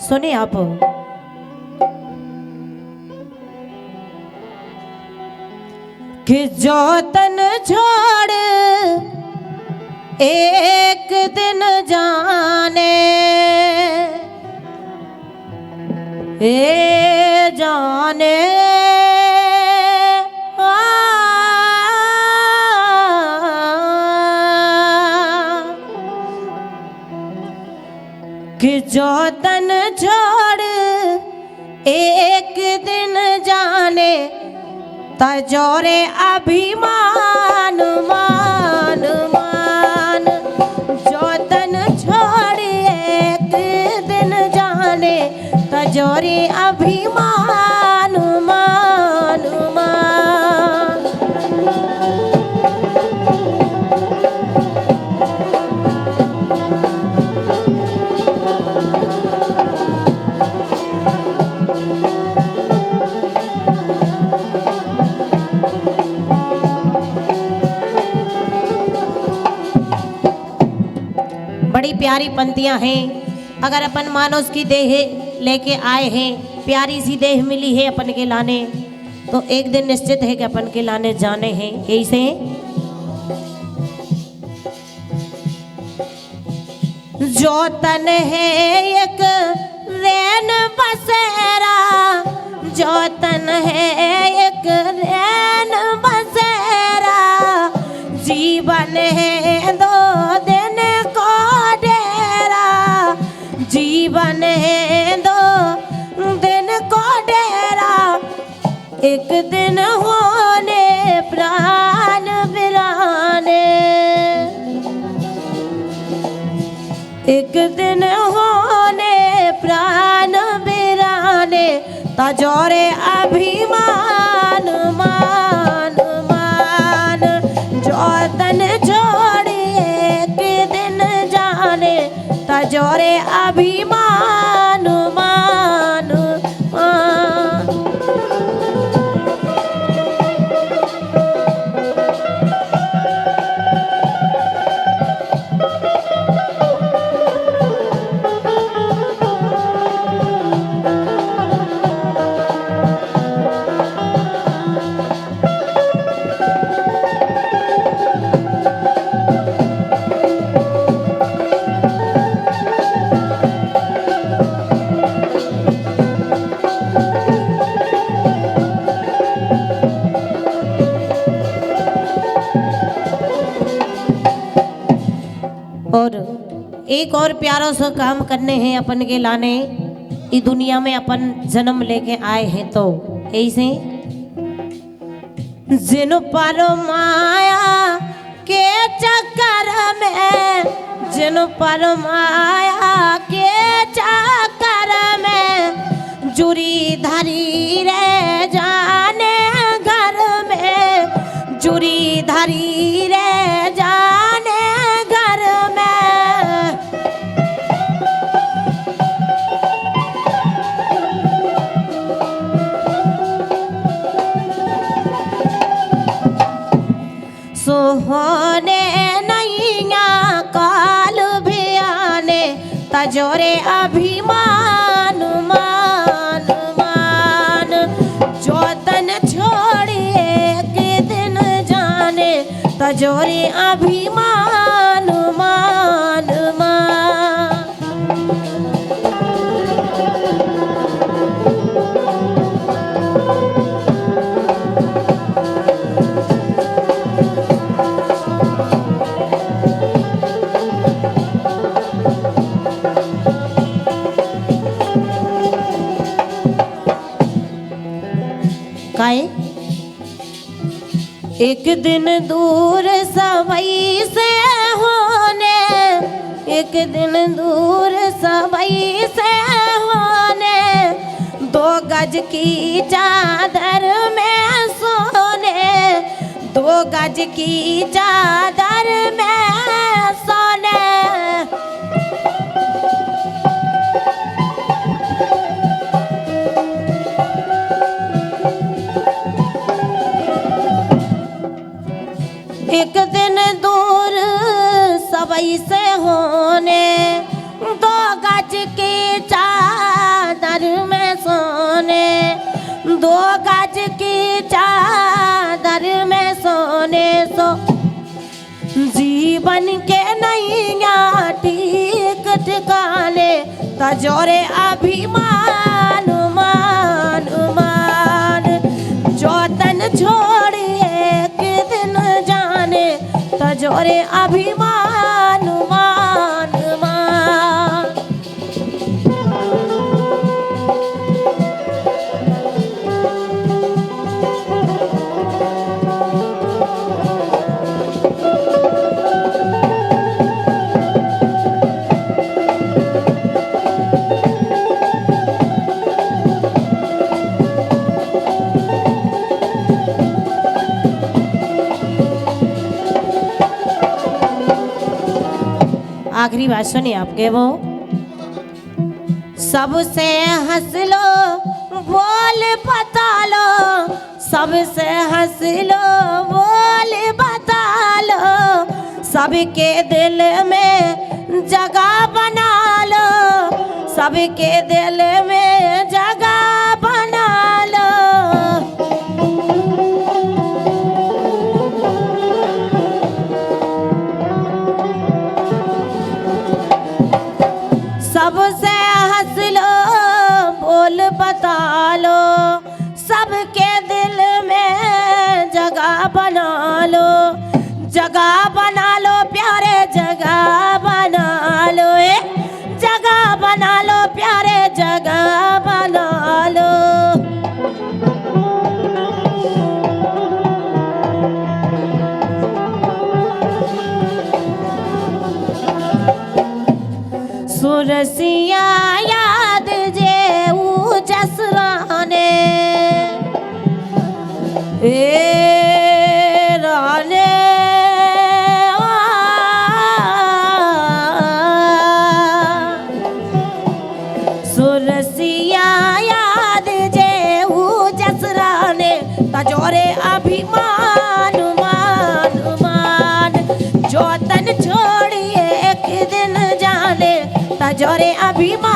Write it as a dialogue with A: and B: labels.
A: सुने आप। कि जो तन छोड़ एक दिन जाने, ए जाने कि जो तन छोड़ एक दिन जाने, तजोरे अभिमान मान मान। जो तन छोड़ एक दिन जाने, तजोरे अभिमान मान मान। बड़ी प्यारी पंक्तियां हैं। अगर अपन मानस की देह लेके आए हैं, प्यारी सी देह मिली है अपन के लाने, तो एक दिन निश्चित है कि अपन के लाने जाने हैं। यही से जो तन है एक रैन बसेरा, जो तन है एक रैन बसेरा, जीवन है दो दिन को डेरा, जीवन है दो दिन को डेरा। एक दिन होने प्राण बिराने, एक दिन होने प्राण बिराने, तजोरे अभिमान मान मान। जो तन छोड़ एक दिन जाने, तजोरे अभिमान मान मान। और एक और प्यारा सा काम करने हैं अपन के लाने। इस दुनिया में अपन जन्म लेके आए हैं, तो ऐसे जिन पर माया के चक्कर में, जिन पर माया के चक्कर में, जुरी धरी रे जाने घर में, जुरी धरी रे जाने घर में। सोहने नैया काल भी आने, तजोरे अभिमान मान मान। जो तन छोड़ एक दिन जाने, तजोरे अभिमान मान मान। काहे एक दिन दूर सबई से होने, एक दिन दूर सबई से होने, दो गज की चादर में सोने, दो गज की चादर में सोने। एक दिन दूर सबई से होने, दो गज की चादर मन के नैया ठीक ठिकाने तजोरे अभिमान मान मान जो तन छोड़ एक दिन जाने तजोरे अभिमान मान मान। आखिरी बात सुनिए आपके वो सबसे हंस लो बोल बता लो सबसे हंस लो बोल बता लो सबके दिल में जगह बना लो सबके दिल में जगह बना लो। सबसे हंस लो बोल बता लो सबके दिल में जगह बना लो जगह बना लो प्यारे जगह बना लो जगह बना लो प्यारे जगह बना लो। सुरसिया याद जे जसराने राने सुरसिया याद जे जसराने तजोरे अभिमान मान मान जो तन छोड़िए एक दिन जाने तजोरे अभिमान।